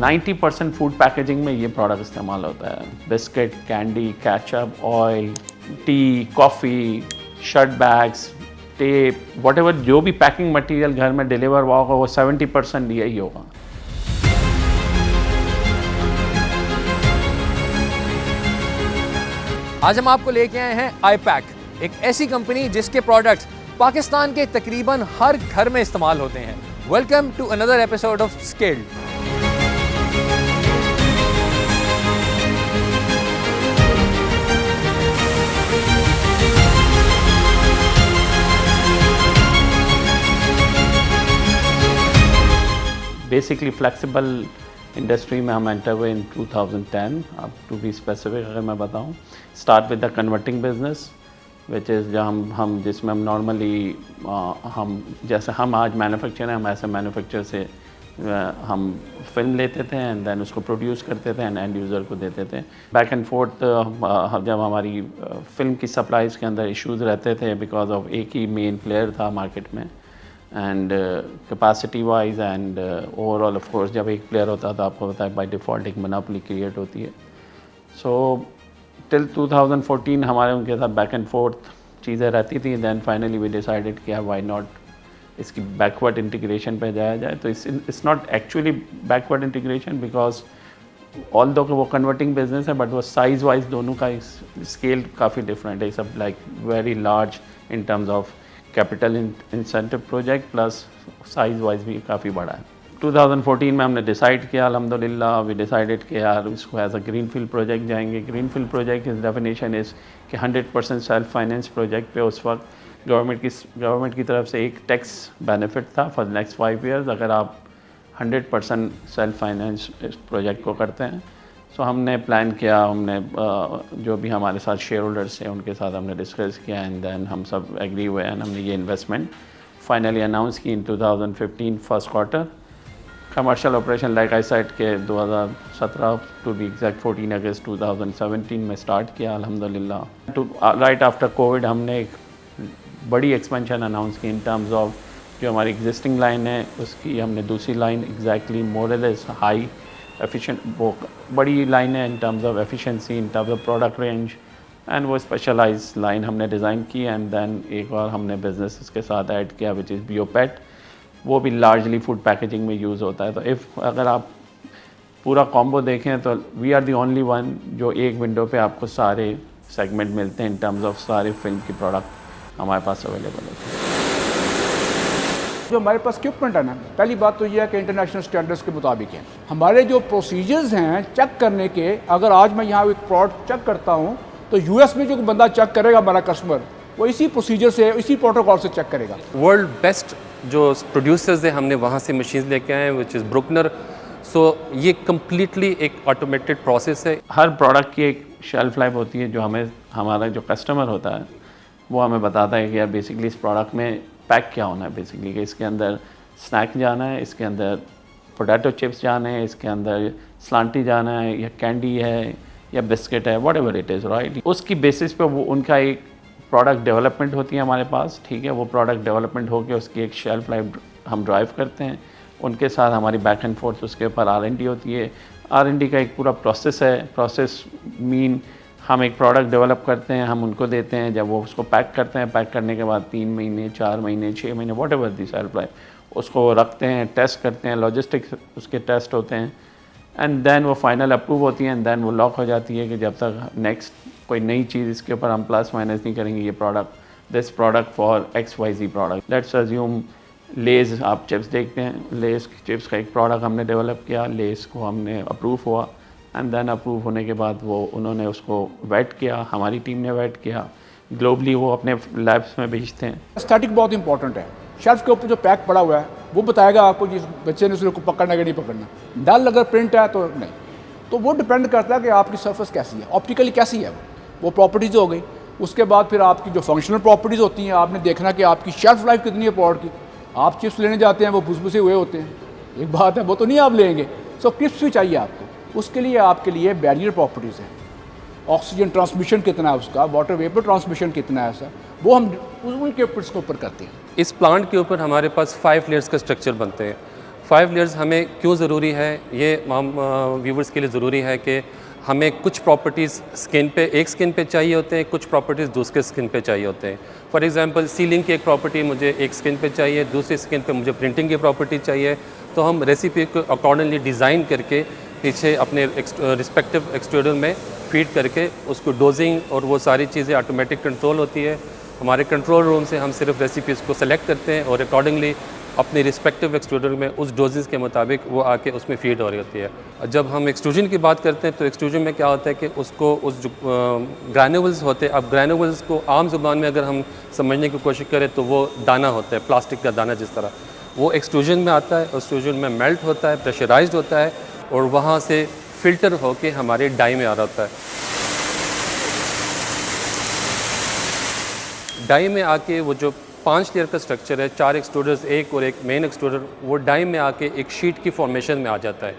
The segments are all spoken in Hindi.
90% फूड पैकेजिंग में ये प्रोडक्ट इस्तेमाल होता है। Biscuit, candy, ketchup, oil, T, coffee, shirt bags, tape, whatever जो भी पैकिंग मटेरियल घर में डिलीवर हुआ होगा वो 70% यही होगा। आज हम आपको लेके आए हैं iPack, एक ऐसी कंपनी जिसके प्रोडक्ट्स पाकिस्तान के तकरीबन हर घर में इस्तेमाल होते हैं। Welcome to another episode of scaled. Basically flexible industry में हम एंटर हुए इन 2010। अब टू बी स्पेसिफिक अगर मैं बताऊं, start with the converting business which is जहाँ हम जिसमें हम नॉर्मली हम जैसे हम आज मैन्युफैक्चर हैं, हम ऐसे मैन्युफैक्चर से हम फिल्म लेते थे एंड देन उसको प्रोड्यूस करते थे एंड एंड यूज़र को देते थे। बैक एंड फोर्थ जब हमारी फिल्म की सप्लाईज़ के अंदर इश्यूज़ रहते थे बिकॉज ऑफ एक ही मेन प्लेयर था मार्केट में and capacity wise and overall of course जब एक प्लेयर होता है तो आपको पता है बाय डिफ़ॉल्ट एक मोनोपोली क्रिएट होती है। सो टिल 2014 हमारे उनके साथ बैक एंड फोर्थ चीज़ें रहती थी। देन फाइनली वी डिसाइडेड किया वाई नॉट इसकी बैकवर्ड इंटीग्रेशन पे जाया जाए। तो it's not actually backward integration because all दो वो कन्वर्टिंग बिजनेस है बट वो साइज़ वाइज दोनों का स्केल काफ़ी डिफरेंट है। सब like very large in terms of capital incentive project plus size wise भी काफ़ी बड़ा है। 2014 में हमने डिसाइड किया अल्हम्दुलिल्लाह वी डिसाइडेड कि यार इसको एज अ ग्रीनफील्ड प्रोजेक्ट जाएंगे। ग्रीनफील्ड प्रोजेक्ट इस डेफिनेशन इज़ कि 100% सेल्फ फाइनेंस प्रोजेक्ट पे उस वक्त गवर्नमेंट की तरफ से एक टैक्स बेनिफिट था फॉर नेक्स्ट 5 ईयर्स अगर आप 100% सेल्फ फाइनेंस इस प्रोजेक्ट को करते हैं। सो हमने प्लान किया, हमने जो भी हमारे साथ शेयर होल्डर्स हैं उनके साथ हमने डिस्कस किया एंड देन हम सब एग्री हुए एंड हमने ये इन्वेस्टमेंट फाइनली अनाउंस की इन 2015 first quarter. Commercial operation like I said के 2017 टू बी एग्जैक्ट 14 अगस्त 2017 में स्टार्ट किया अल्हम्दुलिल्लाह। टू राइट आफ्टर कोविड हमने एक बड़ी एक्सपेंशन अनाउंस की इन टर्म्स ऑफ जो हमारी एग्जिस्टिंग लाइन है उसकी हमने दूसरी लाइन एग्जैक्टली मोरलेस हाई एफिशिएंट वो बड़ी लाइन है इन terms of efficiency in terms of product range and वो स्पेशलाइज लाइन हमने डिज़ाइन की एंड देन एक और हमने बिजनेस इसके साथ ऐड किया विच इज़ बियोपेट। वो भी लार्जली फूड पैकेजिंग में यूज़ होता है। तो इफ़ अगर आप पूरा कॉम्बो देखें तो we are the only one जो एक विंडो पे आपको सारे सेगमेंट मिलते हैं इन टर्म्स ऑफ सारे फिल्म की प्रोडक्ट हमारे पास अवेलेबल होते हैं। जो हमारे पास इक्विपमेंट है ना, पहली बात तो ये है कि इंटरनेशनल स्टैंडर्ड्स के मुताबिक है। हमारे जो प्रोसीजर्स हैं चेक करने के, अगर आज मैं यहाँ एक प्रोडक्ट चेक करता हूँ तो यूएस में जो बंदा चेक करेगा हमारा कस्टमर वो इसी प्रोसीजर से इसी प्रोटोकॉल से चेक करेगा। वर्ल्ड बेस्ट जो प्रोड्यूसर्स हैं हमने वहाँ से मशीन लेके आए हैं विच इज़ ब्रुकनर। सो ये कम्प्लीटली एक ऑटोमेटेड प्रोसेस है। हर प्रोडक्ट की एक शेल्फ लाइफ होती है जो हमें हमारा जो कस्टमर होता है वो हमें बताता है कि यार बेसिकली इस प्रोडक्ट में पैक क्या होना है। बेसिकली कि इसके अंदर स्नैक जाना है, इसके अंदर पोटैटो चिप्स जाने हैं, इसके अंदर स्लांटी जाना है या कैंडी है या बिस्किट है, what ever it is right. उसकी बेसिस पे वो उनका एक प्रोडक्ट डेवलपमेंट होती है हमारे पास, ठीक है। वो प्रोडक्ट डेवलपमेंट होकर उसकी एक शेल्फ लाइफ हम ड्राइव करते हैं। उनके साथ हमारी बैक एंड फोर्थ उसके ऊपर R&D होती है। R&D का एक पूरा प्रोसेस है। प्रोसेस मीन हम एक प्रोडक्ट डेवलप करते हैं, हम उनको देते हैं, जब वो उसको पैक करते हैं, पैक करने के बाद 3 महीने 4 महीने 6 महीने what ever the self life उसको रखते हैं, टेस्ट करते हैं, लॉजिस्टिक्स उसके टेस्ट होते हैं एंड देन वो फाइनल अप्रूव होती है एंड देन वो लॉक हो जाती है कि जब तक नेक्स्ट कोई नई चीज़ इसके ऊपर हम प्लस माइनस नहीं करेंगे ये product this product for XYZ product. Let's assume Lay's आप चिप्स देखते हैं, लेज़ चिप्स का एक प्रोडक्ट हमने डेवलप किया, लेज़ को हमने अप्रूव हुआ एंड देन अप्रूव होने के बाद वो उन्होंने उसको वेट किया, हमारी टीम ने वेट किया, ग्लोबली वो अपने लैब्स में भेजते हैं। स्टैटिक बहुत इंपॉर्टेंट है। शेल्फ के ऊपर जो पैक पड़ा हुआ है वो बताएगा आपको जिस बच्चे ने उसको पकड़ना है कि नहीं पकड़ना। डल अगर प्रिंट है तो नहीं, तो वो डिपेंड करता है कि आपकी सरफेस कैसी है, ऑप्टिकली कैसी है वो प्रॉपर्टीज़ हो गई। उसके बाद फिर आपकी जो फंक्शनल प्रॉपर्टीज़ होती हैं, आपने देखना कि आपकी शेल्फ लाइफ कितनी है प्रोडक्ट की। आप चिप्स लेने जाते हैं वो भुसभुसे हुए होते हैं, एक बात है, वो तो नहीं आप लेंगे। सो क्रिस्प भी चाहिए आपको, उसके लिए आपके लिए बैरियर प्रॉपर्टीज़ हैं। ऑक्सीजन ट्रांसमिशन कितना है उसका, वाटर वेपर ट्रांसमिशन कितना है सर, वो हम उनके ऊपर करते हैं। इस प्लांट के ऊपर हमारे पास 5 लेयर्स का स्ट्रक्चर बनते हैं। 5 लेयर्स हमें क्यों ज़रूरी है, ये हम व्यूवर्स के लिए ज़रूरी है कि हमें कुछ प्रॉपर्टीज़ स्किन पे, एक स्किन पे चाहिए होते हैं, कुछ प्रॉपर्टीज़ दूसरे स्किन पे चाहिए होते हैं। फॉर एग्जांपल सीलिंग की एक प्रॉपर्टी मुझे एक स्किन पे चाहिए, दूसरी स्किन पे मुझे प्रिंटिंग की प्रॉपर्टी चाहिए, तो हम रेसिपी को अकॉर्डिंगली डिज़ाइन करके पीछे अपने रिस्पेक्टिव एक्सट्रूडर में फीड करके उसको डोजिंग और वो सारी चीज़ें ऑटोमेटिक कंट्रोल होती है। हमारे कंट्रोल रूम से हम सिर्फ रेसिपीज़ को सेलेक्ट करते हैं और अकॉर्डिंगली अपने रिस्पेक्टिव एक्सट्रूडर में उस डोजेज़ के मुताबिक वो आके उसमें फीड हो रही होती है। जब हम एक्सट्रूजन की बात करते हैं तो एक्सट्रूजन में क्या होता है कि उसको उस जो ग्रैन्युल्स होते हैं, अब ग्रैन्युल्स को आम ज़ुबान में अगर हम समझने की कोशिश करें तो वो दाना होता है, प्लास्टिक का दाना जिस तरह, वो एक्सट्रूजन में आता है, एक्सट्रूजन में मेल्ट होता है, प्रेशराइज्ड होता है और वहाँ से फ़िल्टर होके हमारे डाई में आ रहा होता है। डाई में आके वो जो 5 लेयर का स्ट्रक्चर है, 4 एक्सट्रूडर्स एक और एक मेन एक्सट्रूडर, वो डाई में आके एक शीट की फॉर्मेशन में आ जाता है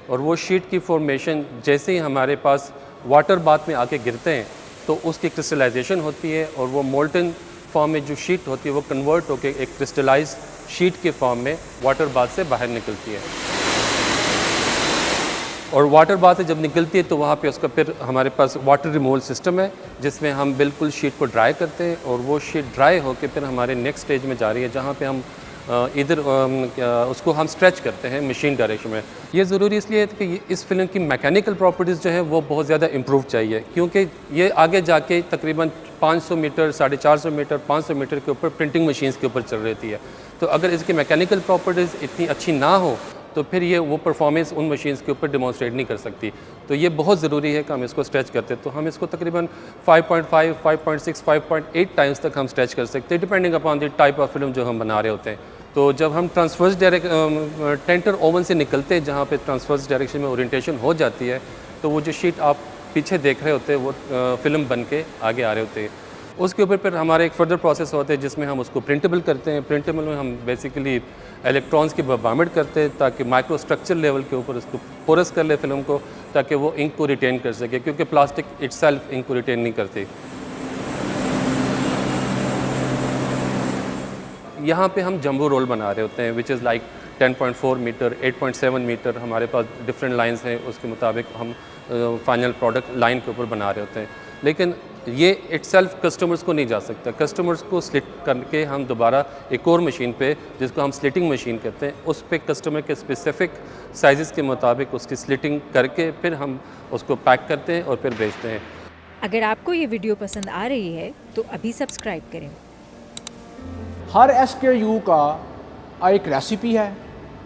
और वो शीट की फॉर्मेशन जैसे ही हमारे पास वाटर बाथ में आके गिरते हैं तो उसकी क्रिस्टलाइजेशन होती है और वो मोल्टन फॉर्म में जो शीट होती है वो कन्वर्ट होकर एक क्रिस्टलाइज शीट के फॉर्म में वाटर बाथ से बाहर निकलती है। और वाटर बाथ से जब निकलती है तो वहाँ पे उसका फिर हमारे पास वाटर रिमूवल सिस्टम है जिसमें हम बिल्कुल शीट को ड्राई करते हैं और वो शीट ड्राई होकर फिर हमारे नेक्स्ट स्टेज में जा रही है जहाँ पे हम इधर उसको हम स्ट्रेच करते हैं मशीन डायरेक्शन में। ये ज़रूरी इसलिए है कि इस फिल्म की मैकेनिकल प्रॉपर्टीज़ जो है वो बहुत ज़्यादा इम्प्रूव चाहिए, क्योंकि ये आगे जाके तकरीबन 500 मीटर, 450 मीटर, 500 मीटर के ऊपर प्रिंटिंग मशीन्स के ऊपर चल रहती है। तो अगर इसकी मैकेनिकल प्रॉपर्टीज़ इतनी अच्छी ना हो तो फिर ये वो परफॉर्मेंस उन मशीन्स के ऊपर डिमॉन्स्ट्रेट नहीं कर सकती। तो ये बहुत ज़रूरी है कि हम इसको स्ट्रेच करते हैं। तो हम इसको तकरीबन 5.5, 5.6, 5.8 टाइम्स तक हम स्ट्रेच कर सकते हैं depending upon the type of film जो हम बना रहे होते हैं। तो जब हम ट्रांसवर्स टेंटर ओवन से निकलते हैं जहाँ पे ट्रांसवर्स डायरेक्शन में ओरिएंटेशन हो जाती है तो वो जो शीट आप पीछे देख रहे होते हैं वो फिल्म बन के आगे आ रहे होते हैं। उसके ऊपर फिर हमारा एक फर्दर प्रोसेस होता है जिसमें हम उसको प्रिंटेबल करते हैं। प्रिंटेबल में हम बेसिकली इलेक्ट्रॉन्स की बॉम्बेड करते हैं ताकि माइक्रो स्ट्रक्चर लेवल के ऊपर उसको पोरस कर ले फिल्म को, ताकि वो इंक को रिटेन कर सके, क्योंकि प्लास्टिक इटसेल्फ इंक को रिटेन नहीं करती। यहाँ पे हम जंबो रोल बना रहे होते हैं which is like 10.4 metre, 8.7 metre, हमारे पास डिफरेंट लाइंस हैं, उसके मुताबिक हम फाइनल प्रोडक्ट लाइन के ऊपर बना रहे होते हैं। लेकिन ये इटसेल्फ कस्टमर्स को नहीं जा सकता, कस्टमर्स को स्लिट करके हम दोबारा एक और मशीन पे जिसको हम स्लिटिंग मशीन कहते हैं उस पे कस्टमर के स्पेसिफिक साइज़ के मुताबिक उसकी स्लिटिंग करके फिर हम उसको पैक करते हैं और फिर बेचते हैं। अगर आपको ये वीडियो पसंद आ रही है तो अभी सब्सक्राइब करें। हर SKU का एक रेसिपी है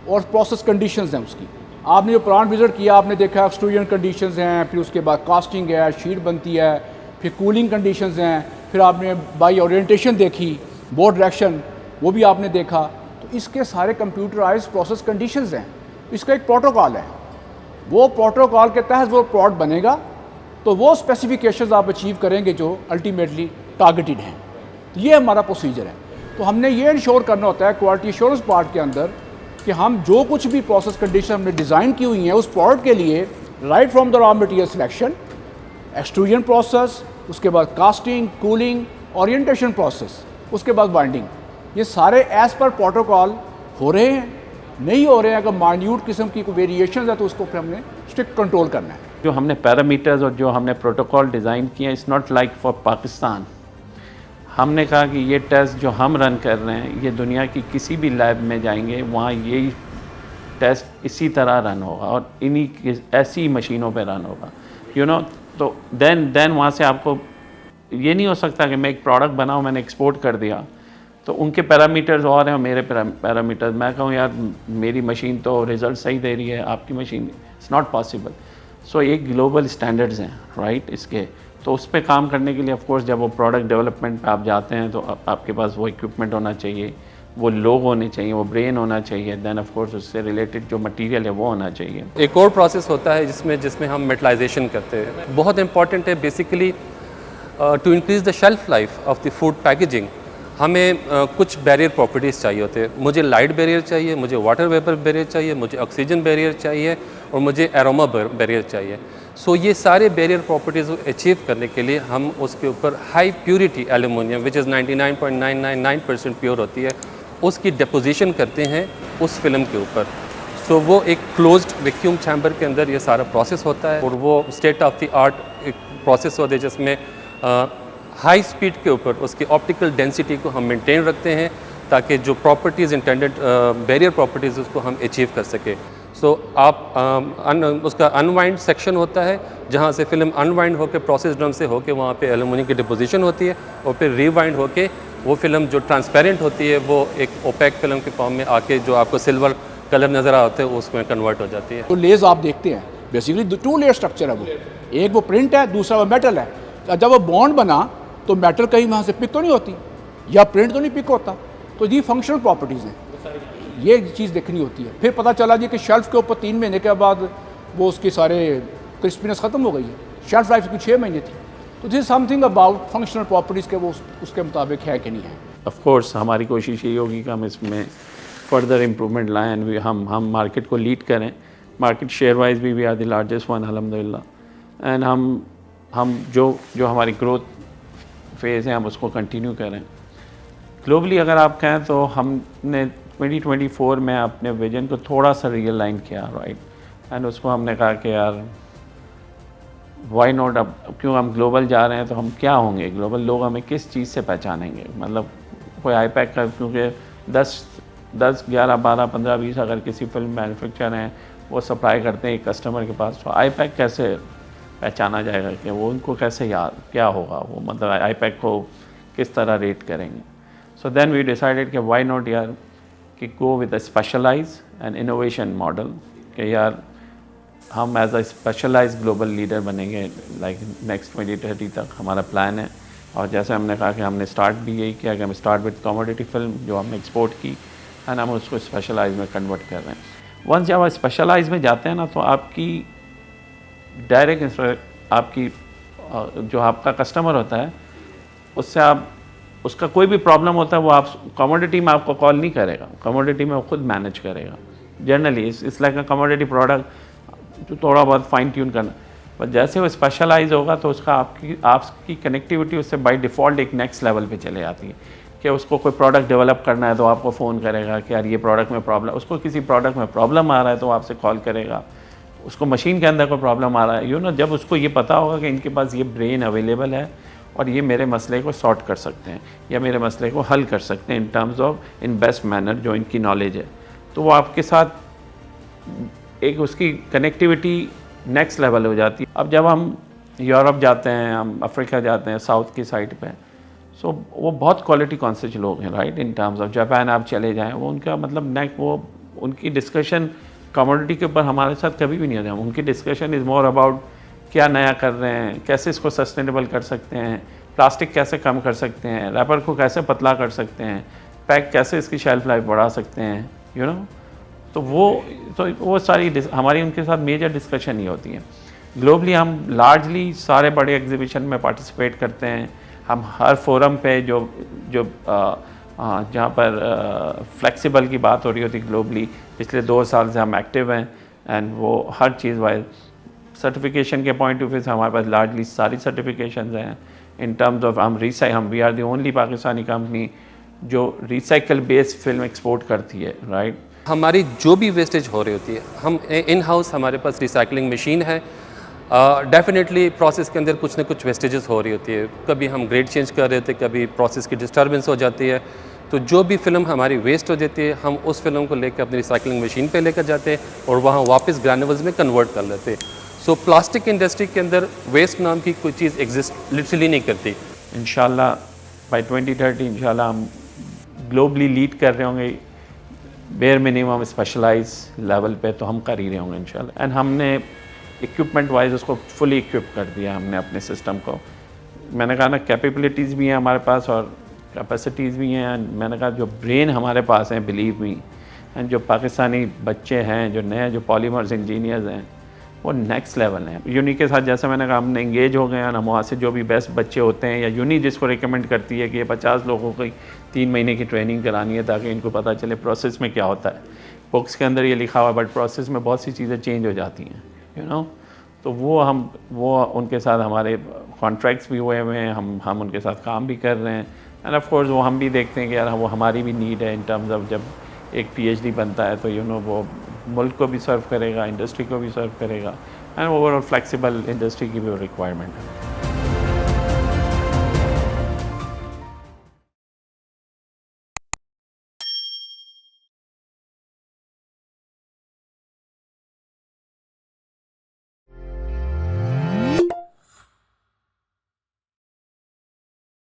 और प्रोसेस कंडीशंस हैं उसकी। आपने जो प्लांट विजिट किया आपने देखा एक्सट्रूजन कंडीशंस हैं, फिर उसके बाद कास्टिंग है, शीट बनती है, फिर कूलिंग कंडीशंस हैं, फिर आपने बाई ओरिएंटेशन देखी, बोर्ड डायरेक्शन वो भी आपने देखा। तो इसके सारे कंप्यूटराइज प्रोसेस कंडीशंस हैं। इसका एक प्रोटोकॉल है, वो प्रोटोकॉल के तहत वो प्रोडक्ट बनेगा तो वो स्पेसिफिकेशंस आप अचीव करेंगे जो अल्टीमेटली टारगेटेड हैं। तो ये हमारा प्रोसीजर है। तो हमने ये इंश्योर करना होता है क्वालिटी एश्योरेंस पार्ट के अंदर कि हम जो कुछ भी प्रोसेस कंडीशन हमने डिज़ाइन की हुई हैं उस प्रोडक्ट के लिए right from the raw material selection, extrusion process, उसके बाद कास्टिंग, कूलिंग, ओरिएंटेशन प्रोसेस, उसके बाद बाइंडिंग, ये सारे एज पर प्रोटोकॉल हो रहे हैं। नहीं हो रहे हैं, अगर माइन्यूट किस्म की कोई वेरिएशन है तो उसको फिर हमने स्ट्रिक्ट कंट्रोल करना है। जो हमने पैरामीटर्स और जो हमने प्रोटोकॉल डिज़ाइन किए, it's not like for Pakistan. हमने कहा कि ये टेस्ट जो हम रन कर रहे हैं ये दुनिया की किसी भी लैब में जाएंगे वहाँ यही टेस्ट इसी तरह रन होगा और इन्हीं ऐसी मशीनों पे रन होगा, यू नो। तो देन वहाँ से आपको ये नहीं हो सकता कि मैं एक प्रोडक्ट बनाऊँ, मैंने एक्सपोर्ट कर दिया तो उनके पैरामीटर्स और हैं और मेरे पैरामीटर्स, मैं कहूँ यार मेरी मशीन तो रिज़ल्ट सही दे रही है, आपकी मशीन, इट्स नॉट पॉसिबल। सो एक ग्लोबल स्टैंडर्ड्स हैं राइट इसके, तो उस पर काम करने के लिए ऑफ कोर्स जब वो प्रोडक्ट डेवलपमेंट पे आप जाते हैं तो आपके पास वो इक्विपमेंट होना चाहिए, वो लोग होने चाहिए, वो ब्रेन होना चाहिए, देन ऑफ कोर्स उससे रिलेटेड जो मटेरियल है वो होना चाहिए। एक और प्रोसेस होता है जिसमें हम मेटलाइजेशन करते हैं, बहुत इंपॉर्टेंट है basically to increase the shelf life of the food packaging. हमें कुछ बैरियर प्रॉपर्टीज़ चाहिए होते हैं। मुझे लाइट बैरियर चाहिए, मुझे वाटर वेपर बैरियर चाहिए, मुझे ऑक्सीजन बैरियर चाहिए और मुझे एरोमा बैरियर चाहिए। सो ये सारे बैरियर प्रॉपर्टीज़ अचीव करने के लिए हम उसके ऊपर high purity aluminium which is 99.999% pure होती है, उसकी डिपोजिशन करते हैं उस फिल्म के ऊपर। सो वो एक क्लोज्ड वैक्यूम चैम्बर के अंदर ये सारा प्रोसेस होता है और वो स्टेट ऑफ द आर्ट एक प्रोसेस होता है जिसमें हाई स्पीड के ऊपर उसकी ऑप्टिकल डेंसिटी को हम मेंटेन रखते हैं ताकि जो प्रॉपर्टीज़ इंटेंडेड बैरियर प्रॉपर्टीज़ उसको हम अचीव कर सकें। सो उसका अनवाइंड सेक्शन होता है जहाँ से फिल्म अनवाइंड होकर प्रोसेस ड्रम से होकर वहाँ पे एल्युमिनियम की डिपोजिशन होती है और फिर रिवाइंड होकर वो फिल्म जो ट्रांसपेरेंट होती है वो एक ओपेक फिल्म के फॉर्म में आके जो आपको सिल्वर कलर नज़र आता है उसमें कन्वर्ट हो जाती है। तो लेज़ आप देखते हैं बेसिकली 2 लेयर स्ट्रक्चर है वो, एक वो प्रिंट है, दूसरा वो मेटल है। जब वो बॉन्ड बना तो मेटल कहीं वहाँ से पिक तो नहीं होती या प्रिंट तो नहीं पिक होता, तो ये फंक्शनल प्रॉपर्टीज़ हैं, ये चीज़ देखनी होती है। फिर पता चला जी कि शेल्फ़ के ऊपर 3 महीने के बाद वो उसके सारे क्रिस्पीनेस ख़त्म हो गई है, शेल्फ़ लाइफ उसकी 6 महीने थी। तो this something about functional properties के वो उसके मुताबिक है कि नहीं है। ऑफ कोर्स हमारी कोशिश ये होगी कि हम इसमें फर्दर इम्प्रूवमेंट लाएँ एंड हम मार्केट को लीड करें। मार्केट शेयर वाइज भी we are the largest one अल्हम्दुलिल्लाह, एंड हम जो हमारी ग्रोथ फेज़ है हम उसको कंटिन्यू करें। ग्लोबली अगर आप कहें तो हमने 2024 में अपने विजन को थोड़ा सा रियलाइन किया, राइट, एंड उसको हमने कहा कि यार वाई नॉट, अब क्यों हम ग्लोबल जा रहे हैं तो हम क्या होंगे ग्लोबल, लोग हमें किस चीज़ से पहचानेंगे। मतलब कोई आईपैक का, क्योंकि 10, 11, 12, 15, 20 अगर किसी फिल्म मैन्युफैक्चर हैं वो सप्लाई करते हैं एक कस्टमर के पास, तो आईपैक कैसे पहचाना जाएगा कि वो उनको कैसे याद क्या होगा, वो मतलब आईपैक को किस तरह रेट करेंगे। सो देन वी डिसाइडेड कि वाई नॉट यार कि go with a specialise and innovation model, कि यार हम as a specialise global leader बनेंगे लाइक नेक्स्ट 2030 तक हमारा प्लान है। और जैसे हमने कहा कि हमने स्टार्ट भी यही किया कि हम स्टार्ट विद कमोडिटी फिल्म जो हमने एक्सपोर्ट की एंड हम उसको स्पेशलाइज में कन्वर्ट कर रहे हैं। वंस जब आप स्पेशलाइज में जाते हैं ना तो आपकी डायरेक्ट आपकी जो आपका कस्टमर होता है उससे आप उसका कोई भी प्रॉब्लम होता है वो आप कमोडिटी में आपको कॉल नहीं करेगा, कमोडिटी में वो खुद मैनेज करेगा। जनरली इस लाइक का कमोडिटी प्रोडक्ट जो थोड़ा बहुत फाइन ट्यून करना, पर जैसे वो स्पेशलाइज होगा तो उसका आपकी कनेक्टिविटी उससे बाय डिफ़ॉल्ट एक नेक्स्ट लेवल पे चले जाती है कि उसको कोई प्रोडक्ट डेवलप करना है तो आपको फ़ोन करेगा कि यार ये प्रोडक्ट में प्रॉब्लम, उसको किसी प्रोडक्ट में प्रॉब्लम आ रहा है तो आपसे कॉल करेगा, उसको मशीन के अंदर कोई प्रॉब्लम आ रहा है, जब उसको ये पता होगा कि इनके पास ये ब्रेन अवेलेबल है और ये मेरे मसले को सॉर्ट कर सकते हैं या मेरे मसले को हल कर सकते हैं in terms of in best manner जो इनकी नॉलेज है, तो वो आपके साथ एक उसकी कनेक्टिविटी नेक्स्ट लेवल हो जाती है। अब जब हम यूरोप जाते हैं, हम अफ्रीका जाते हैं, साउथ की साइड पे, सो वो बहुत क्वालिटी कॉन्शियस लोग हैं, right, in terms of Japan आप चले जाएँ, वो उनका मतलब वो उनकी डिस्कशन कमोडिटी के ऊपर हमारे साथ कभी भी नहीं होता। उनकी डिस्कशन इज़ मोर अबाउट क्या नया कर रहे हैं, कैसे इसको सस्टेनेबल कर सकते हैं, प्लास्टिक कैसे कम कर सकते हैं, रैपर को कैसे पतला कर सकते हैं, पैक कैसे इसकी शेल्फ लाइफ बढ़ा सकते हैं, तो वो सारी हमारी उनके साथ मेजर डिस्कशन ही होती है। ग्लोबली हम लार्जली सारे बड़े एग्जीबिशन में पार्टिसिपेट करते हैं। हम हर फोरम पे जो जहाँ पर फ्लेक्सिबल की बात हो रही होती ग्लोबली, पिछले 2 साल से हम एक्टिव हैं एंड वो हर चीज़ वाइज सर्टिफिकेशन के पॉइंट ऑफ व्यू से हमारे पास लार्जली सारी सर्टिफिकेशंस हैं। इन टर्म्स ऑफ हम we are the only Pakistani company जो रिसाइकल बेस्ड फिल्म एक्सपोर्ट करती है, राइट। हमारी जो भी वेस्टेज हो रही होती है, हम इन हाउस हमारे पास रिसाइकलिंग मशीन है। डेफिनेटली प्रोसेस के अंदर कुछ ना कुछ वेस्टेजेस हो रही होती है, कभी हम ग्रेड चेंज कर रहे थे, कभी प्रोसेस की डिस्टर्बेंस हो जाती है, तो जो भी फिल्म हमारी वेस्ट हो जाती है हम उस फिल्म को लेकर अपनी रिसाइकलिंग मशीन पे लेकर जाते हैं और वहाँ वापस ग्रैन्युल्स में कन्वर्ट कर लेते हैं। सो प्लास्टिक इंडस्ट्री के अंदर वेस्ट नाम की कोई चीज़ एग्जिस्ट लिटरली नहीं करती। इंशाल्लाह बाय 2030 इंशाल्लाह हम ग्लोबली लीड कर रहे होंगे, बेयर मिनिमम स्पेशलाइज लेवल पे तो हम कर ही रहे होंगे इंशाल्लाह। एंड हमने इक्विपमेंट वाइज उसको फुली इक्विप कर दिया हमने अपने सिस्टम को। मैंने कहा ना कैपेबिलिटीज़ भी हैं हमारे पास और कैपेसिटीज़ भी हैं। मैंने कहा जो ब्रेन हमारे पास हैं, बिलीव मी, एंड जो पाकिस्तानी बच्चे हैं, जो नए जो पॉलीमर्स इंजीनियर्स हैं, वो नेक्स्ट लेवल हैं। यूनी के साथ जैसे मैंने कहा हमने इंगेज हो गए हैं, हम वहाँ से जो भी बेस्ट बच्चे होते हैं या यूनी जिसको रिकमेंड करती है कि ये 50 लोगों की 3 महीने की ट्रेनिंग करानी है ताकि इनको पता चले प्रोसेस में क्या होता है। बुक्स के अंदर ये लिखा हुआ, बट प्रोसेस में बहुत सी चीज़ें चेंज हो जाती हैं, तो वो उनके साथ हमारे कॉन्ट्रैक्ट्स भी हुए हुए हैं, हम उनके साथ काम भी कर रहे हैं। एंड ऑफ कोर्स वो हम भी देखते हैं कि यार वो हमारी भी नीड है इन टर्म्स ऑफ जब एक PhD बनता है तो वो मुल्क को भी सर्व करेगा, इंडस्ट्री को भी सर्व करेगा, एंड ओवरऑल फ्लेक्सिबल इंडस्ट्री की भी रिक्वायरमेंट है।